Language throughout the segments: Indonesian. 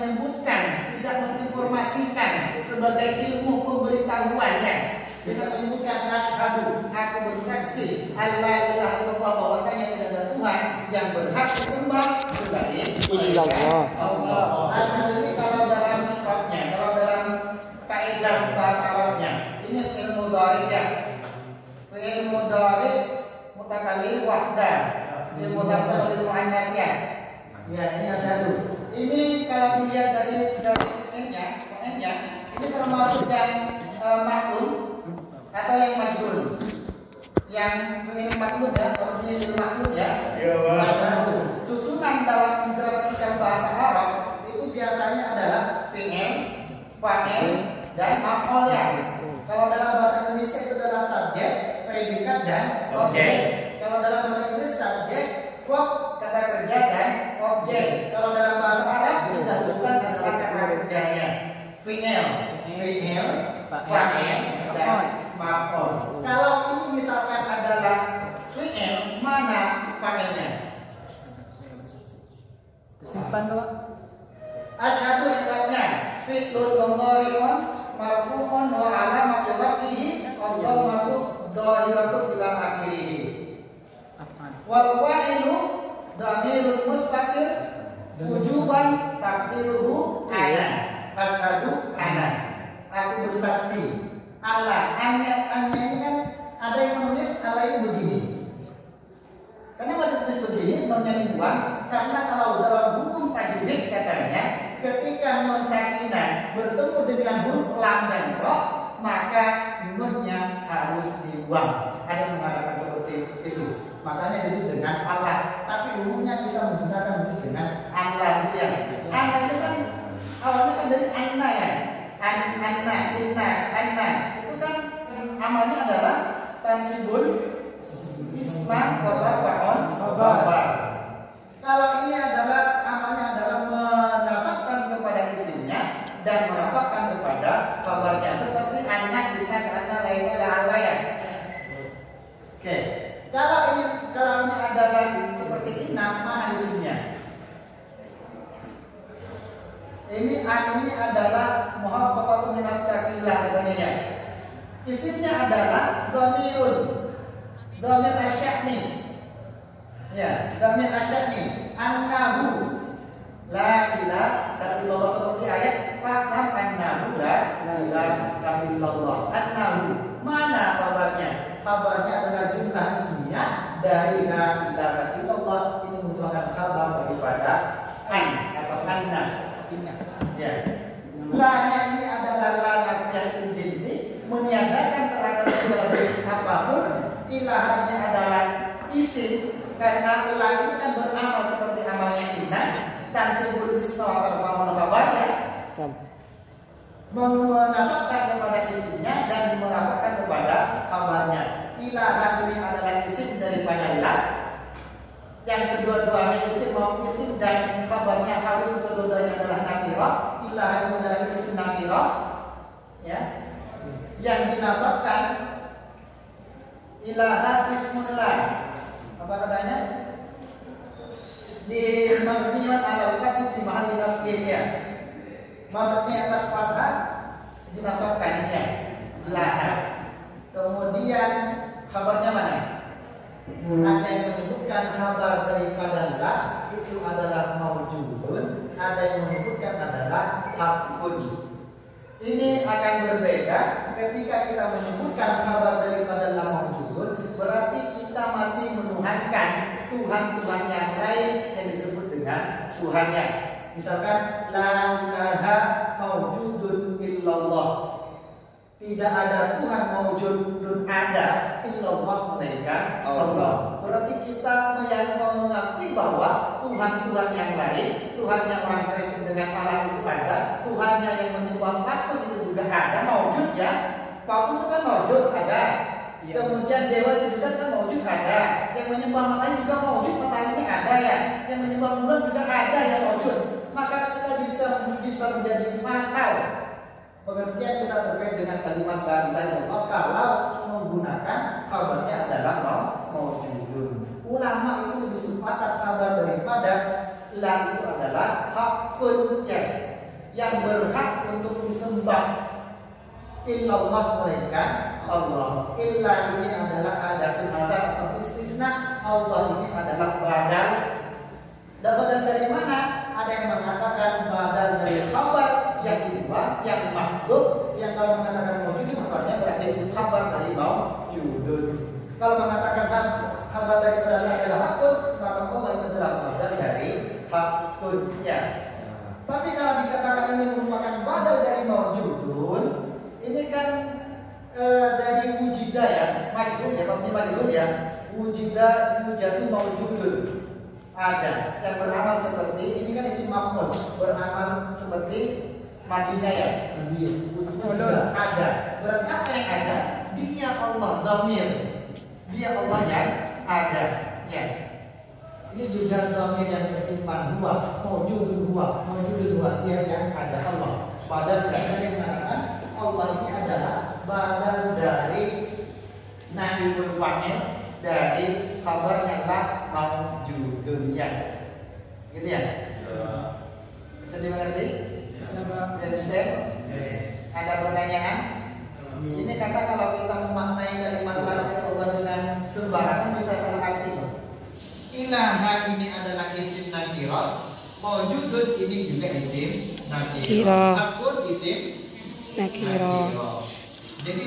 menyebutkan, tidak menginformasikan sebagai ilmu pemberitahuannya dengan menyebutkan asyhadu, aku bersaksi alla ilaha illallah, bahwasanya tidak ada Tuhan yang berhak disembah kecuali Allah. Asyhadu ini kalau dalam ikrarnya, kalau dalam kaidah bahasa Arabnya, ini fi'il mudhari ya. Fi'il mudhari mutakallim wahdah, fi'il mudhari lil muannas ya. Ya, ini asyhadu. Ini kalau dilihat dari N-nya, ini termasuk yang maklum atau yang majhul. Yang ini maklum ya, kalau ini maklum ya. Asyhadu. Susunan dalam gramatikal bahasa Arab itu biasanya adalah fi'il, fa'il, dan maf'ul ya. Kalau dalam bahasa Indonesia itu adalah subjek, predikat, dan objek. Kalau dalam bahasa Inggris subjek, verb, kata kerja, dan objek. Kalau dalam bahasa Arab didahulukan adalah kata kerjanya. Fi'il, fa'il, dan maf'ul. Kalau ini misalkan adalah fi'il, mana fa'ilnya? Simpan Pak. Asyhadu i'rabnya fi'lun mudhari'un marfu'un wa 'alamatu raf'ihi dhammatu dhahiratu ila akhirih. Wal fa'ilu dhamirun mustatir wujuban taqdiruhu ana. Asyhadu ana. Aku bersaksi. Allah, annya ini kan ada yang menulis Allah ini begini. Karena baca tulis begini menyambungkan, karena kalau dalam hukum tajwid katanya ketika nun sakinah bertemu dengan huruf lam dan ra, maka nunnya harus dibuang. Ada yang mengatakan seperti itu. Makanya ditulis dengan Allah. Tapi umumnya kita menggunakan tulis dengan Allah ya. Allah itu kan awalnya kan dari anna ya. Anna, inna, anna. Itu kan amalnya adalah tansibul isma wa ba'on khabar. Kalau ini adalah amalnya adalah menasabkan kepada isimnya dan merafakkan kepada khabarnya seperti anna, inna, anna, lainnya, la'alla ya. Oke. Kalau ini adalah seperti inna, mana isimnya? Ini adalah muhaffafatu min as-sakilah katanya ya. Isimnya adalah dhamirun. Dhamir asya'ni. Ya, dhamir asya'ni. Annahu la ilaha illallah, seperti ayat fa'lam annahu la ilaha illallah. Annahu, mana kabarnya? Kabarnya adalah jumlah isimnya dari la ilaha illallah. Ini merupakan kabar daripada an atau anna. Ya. La-nya ini adalah la nafiyah jinsi, meniadakan terhadap segala jenis apapun. Ilahnya adalah isim, karena la itu kan beramal seperti amalnya inna, tansibul isma wa tarfa'ul khabar ya. Menasabkan kepada isimnya dan merafakkan kepada kabarnya. Ilah ini adalah isim daripada la. Yang kedua-duanya isim mau isim dan kabarnya harus kedua-duanya adalah nakirah. Ilah ini adalah isim nakirah ya. Yang dinasabkan ilaha ismullah. Apa katanya? Di mabniun ala fathah di mahalli nasbin ya. Mabni atas fathah dinasabkan ya. Ilaha. Kemudian kabarnya mana? Ada yang menyebutkan kabar daripada la itu adalah maujudun, ada yang menyebutkan adalah hakun. Ini akan berbeda ketika kita menyebutkan kabar daripada la maujudun, berarti kita masih menuhankan Tuhan-Tuhan yang lain yang disebut dengan Tuhannya. Misalkan la ilaha maujudun illallah. Tidak ada Tuhan maujudun ada illallah melainkan Allah. Berarti kita mengakui bahwa Tuhan-Tuhan yang lain, Tuhan yang orang Kristen dengan Allah itu ada, Tuhannya yang menyembah patung itu juga ada, maujud ya. Patung itu kan maujud ada. Kemudian dewa itu juga kan maujud ada. Yang menyembah matahari juga maujud, mataharinya ada ya. Yang menyembah bulan juga ada yang maujud. Maka kita bisa menjadi fatal. Pengertian kita terkait dengan kalimat la ilaha illallah kalau menggunakan kabarnya adalah maujudun. Ulama itu lebih sepakat kabar daripada la itu adalah hakun ya. yang berhak untuk disembah illallah mereka Allah. Illa ini adalah adatun nazar atau istisna. Allah ini adalah badal. Dan badal dari mana? Ada yang mengatakan badal dari khabar yang kedua, yang makhluk, yang kalau mengatakan maujud maknanya berarti khabar dari maujudun. Kalau mengatakan khabar dari badal adalah hakun, maka Allah itu adalah badal dari hakunnya. Tapi kalau dikatakan ini merupakan badal dari maujudun, ini kan dari wujida ya, majhul ya, mabni majhul ya. Wujida wujadu maujudun. Ada yang beramal seperti ini kan isim maf'ul, beramal seperti majunya ya. Ada. Berarti apa yang ada? Dia Allah, dhamir. Dia Allah yang ada. Ya. Ini juga dhamir yang tersimpan huwa, maujudun huwa, dia yang ada Allah. Padahal karena yang mengatakan Allah ini adalah badal dari naibul fa'il dari kabarnya lah maujudun ya. Gitu ya? Bisa dimengerti? Understand? Ada pertanyaan? Ini kata kalau kita memaknai kalimat Allah dengan sembarangan bisa salah arti. Ilaha ini adalah isim nakirah, maujudun ini juga isim nakirah. Akun isim nakirah. Jadi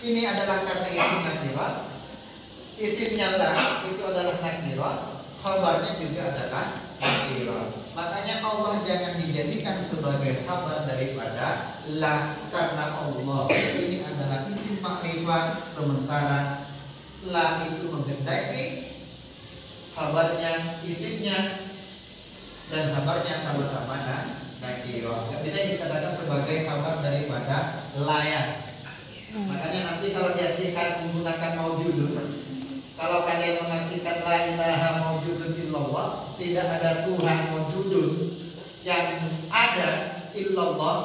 ini adalah karena isim nakirah. Isimnya lah itu adalah nakirah, khabarnya juga adalah nakirah. Makanya Allah jangan dijadikan sebagai khabar daripada la, karena Allah ini adalah isim makrifat, sementara la itu menghendaki khabarnya, isimnya dan khabarnya sama-sama nakirah. Tidak bisa dikatakan sebagai khabar daripada la ya. Makanya nanti kalau diartikan menggunakan maujudun, kalau kalian mengartikan la ilaha maujudun illallah, tidak ada Tuhan maujudun yang ada illallah,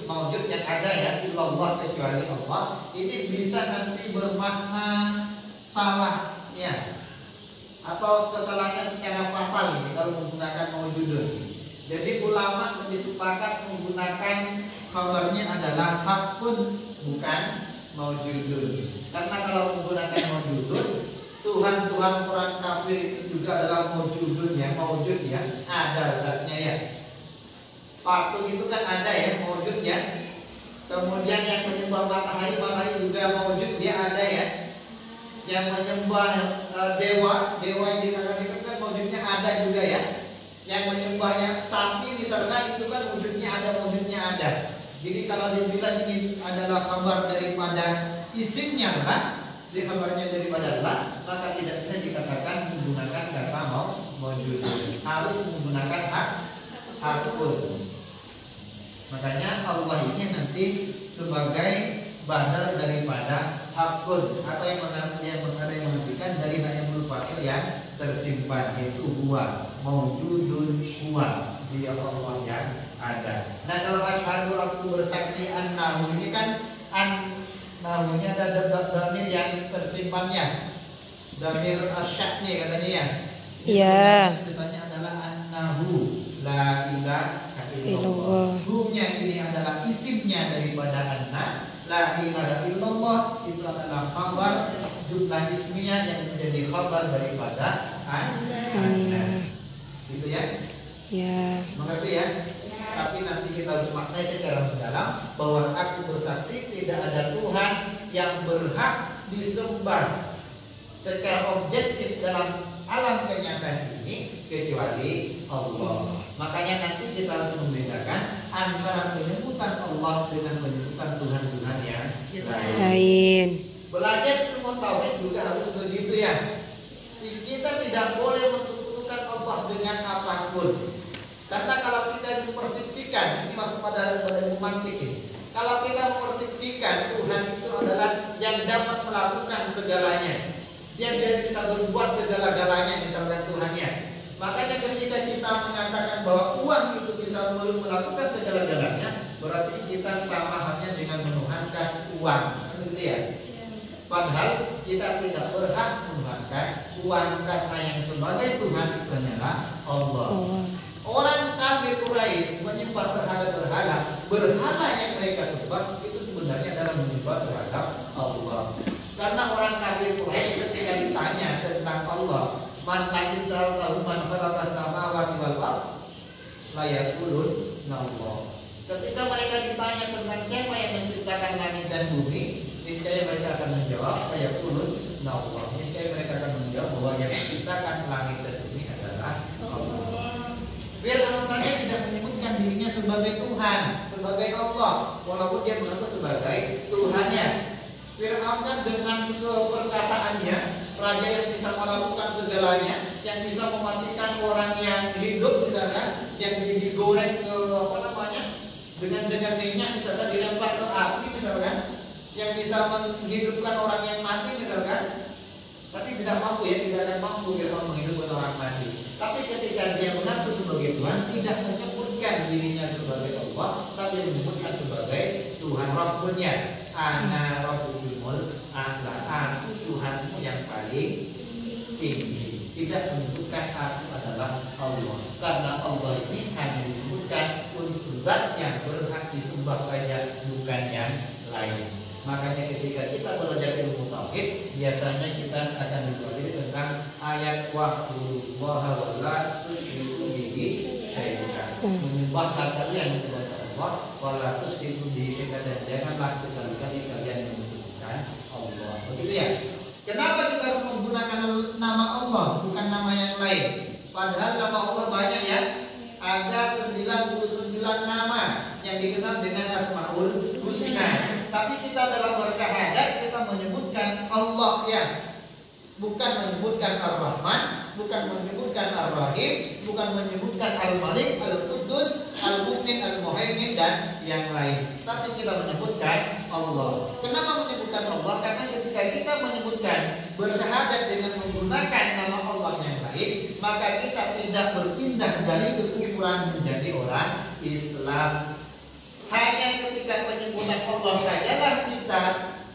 maujud yang ada ya, illallah kecuali Allah, ini bisa nanti bermakna salah ya, atau kesalahannya secara fatal gitu, kalau menggunakan maujudun. Jadi ulama lebih sepakat menggunakan kabarnya adalah hakun, bukan maujudun. Karena kalau menggunakan maujudun, Tuhan-Tuhan orang kafir itu juga adalah maujudun ya, maujud ya, ada zatnya ya. Patung itu kan ada ya, maujud ya. Kemudian yang menyembah matahari juga maujud, dia ada ya. Yang menyembah dewa yang dikatakan kan maujudnya ada juga ya. Yang menyembahnya sapi misalkan itu kan maujudnya ada. Jadi kalau dibilang ini adalah kabar daripada isimnya lah, di kabarnya daripada Allah, maka tidak bisa dikatakan menggunakan kata maujudun, harus menggunakan hakun. Makanya Allah ini nanti sebagai badal daripada hakun, atau yang mengartikan dari naibul fa'il yang tersimpan, yaitu huwa, maujudun huwa, dia Allah yang ada. Nah kalau asyhadu aku bersaksi annahu ini kan namanya ada dhamir yang tersimpannya, dhamir asyaknya katanya ya. Iya. Tulisannya adalah annahu la ilaha illallah. Humnya ini adalah isimnya daripada anna. La ilaha illallah itu adalah khabar jumlah isminya yang menjadi khabar daripada anna. Gitu ya? Ya. Mengerti ya? Tapi nanti kita harus maknai secara mendalam bahwa aku bersaksi tidak ada Tuhan yang berhak disembah secara objektif dalam alam kenyataan ini kecuali Allah. Makanya nanti kita harus membedakan antara penyebutan Allah dengan penyebutan Tuhan-Tuhan yang lain. Belajar ilmu tauhid juga harus begitu ya. Kita tidak boleh mensekutukan Allah dengan apapun. Karena kalau kita mempersiksikan, ini masuk pada ilmu mantik ini. Kalau kita mempersiksikan Tuhan itu adalah yang dapat melakukan segalanya, dia bisa berbuat segala-galanya misalkan Tuhannya. Makanya ketika kita mengatakan bahwa uang itu bisa melakukan segala-galanya, berarti kita sama halnya dengan menuhankan uang, gitu ya. Padahal kita tidak berhak menuhankan uang, karena yang sebagai Tuhan itu hanyalah Allah. Orang kafir Quraisy menyembah berhala-berhala, berhala yang mereka sembah itu sebenarnya adalah menyembah terhadap Allah. Karena orang kafir Quraisy ketika ditanya tentang Allah, man ta'in sa'altahu man khalaqas samawati wal ard, la yaqulun Allah. Ketika mereka ditanya tentang siapa yang menciptakan langit dan bumi, niscaya mereka akan menjawab la yaqulun Allah. Niscaya mereka akan menjawab bahwa yang menciptakan langit dan bumi adalah Allah. Fir'aun saja tidak menyebutkan dirinya sebagai Tuhan, sebagai Allah, walaupun dia mengaku sebagai Tuhannya. Fir'aun kan dengan keperkasaannya, raja yang bisa melakukan segalanya, yang bisa mematikan orang yang hidup misalkan, yang digoreng ke dengan minyak misalkan, dilempar ke api misalkan, yang bisa menghidupkan orang yang mati misalkan. Tapi tidak mampu ya, tidak akan mampu Fir'aun menghidupkan orang mati. Tapi ketika dia mengaku sebagai Tuhan, tidak menyebutkan dirinya sebagai Allah, tapi menyebutkan sebagai Tuhan Rabbnya. Ana Rabbul A'la, aku Tuhanmu yang paling tinggi. Tidak menyebutkan aku adalah Allah, karena Allah ini hanya disebutkan untuk zat yang berhak disembah saja, bukan yang lain. Makanya ketika kita belajar ilmu tauhid, biasanya kita akan belajar tentang ayat wa'budullaha wa la tusyriku bihi syai'an. Menyembah kata yang kepada Allah, wa la tusyriku bihi syai'an, dan janganlah sekali-kali kalian menyekutukan Allah. Begitu ya? Kenapa kita harus menggunakan nama Allah, bukan nama yang lain? Padahal nama Allah banyak ya. Ada 99 nama yang dikenal dengan Asmaul Husna. Tapi kita dalam bersyahadat kita menyebutkan Allah ya, bukan menyebutkan Ar-Rahman, bukan menyebutkan Ar-Rahim, bukan menyebutkan Al-Malik, Al-Quddus, Al-Mu'min, Al-Muhaimin, dan yang lain. Tapi kita menyebutkan Allah. Kenapa menyebutkan Allah? Karena ketika kita menyebutkan bersyahadat dengan menggunakan nama Allah yang lain, maka kita tidak berpindah dari kekufuran menjadi orang Islam. Hanya ketika penyebutan Allah sajalah kita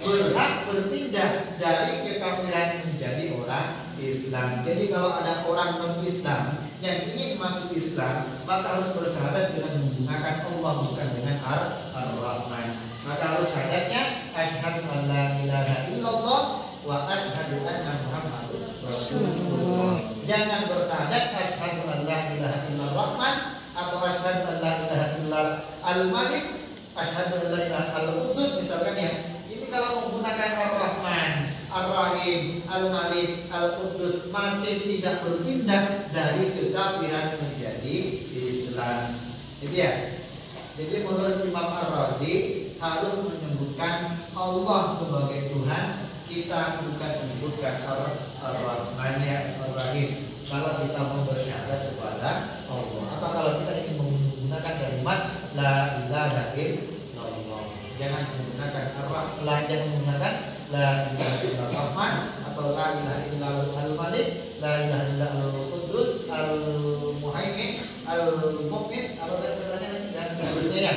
berhak berpindah dari kekafiran menjadi orang Islam. Jadi kalau ada orang non-Islam yang ingin masuk Islam, maka harus bersyahadat dengan menggunakan Allah, bukan dengan Ar-Rahman. Maka harus syahadatnya asyhadu an la ilaha illallah wa asyhadu anna Muhammadar Rasulullah. Jangan bersyahadat asyhadu an la ilaha illallah Rahman atau asyhadu an la ilaha illallah Al-Malik, asyhadu an la ilaha Al-Quddus misalkan ya. Ini kalau menggunakan Ar-Rahman, Ar-Rahim, Al-Malik, Al-Quddus masih tidak berpindah dari kekafiran menjadi Islam. Itu ya. Jadi menurut Imam Ar-Razi harus menyebutkan Allah sebagai Tuhan, kita bukan menyebutkan Ar-Rahman ya, Ar-Rahim. Kalau kita mau bersyahadat kepada Allah, atau kalau kita ingin menggunakan kalimat la ilaha illallah, jangan menggunakan Ar-Rahman, jangan menggunakan la ilaha illallah Rahman atau la ilaha illallah Al-Malik, la ilaha illallah Al-Quddus, Al-Muhaimin, Al-Mu'min, apa katanya dan sebagainya ya.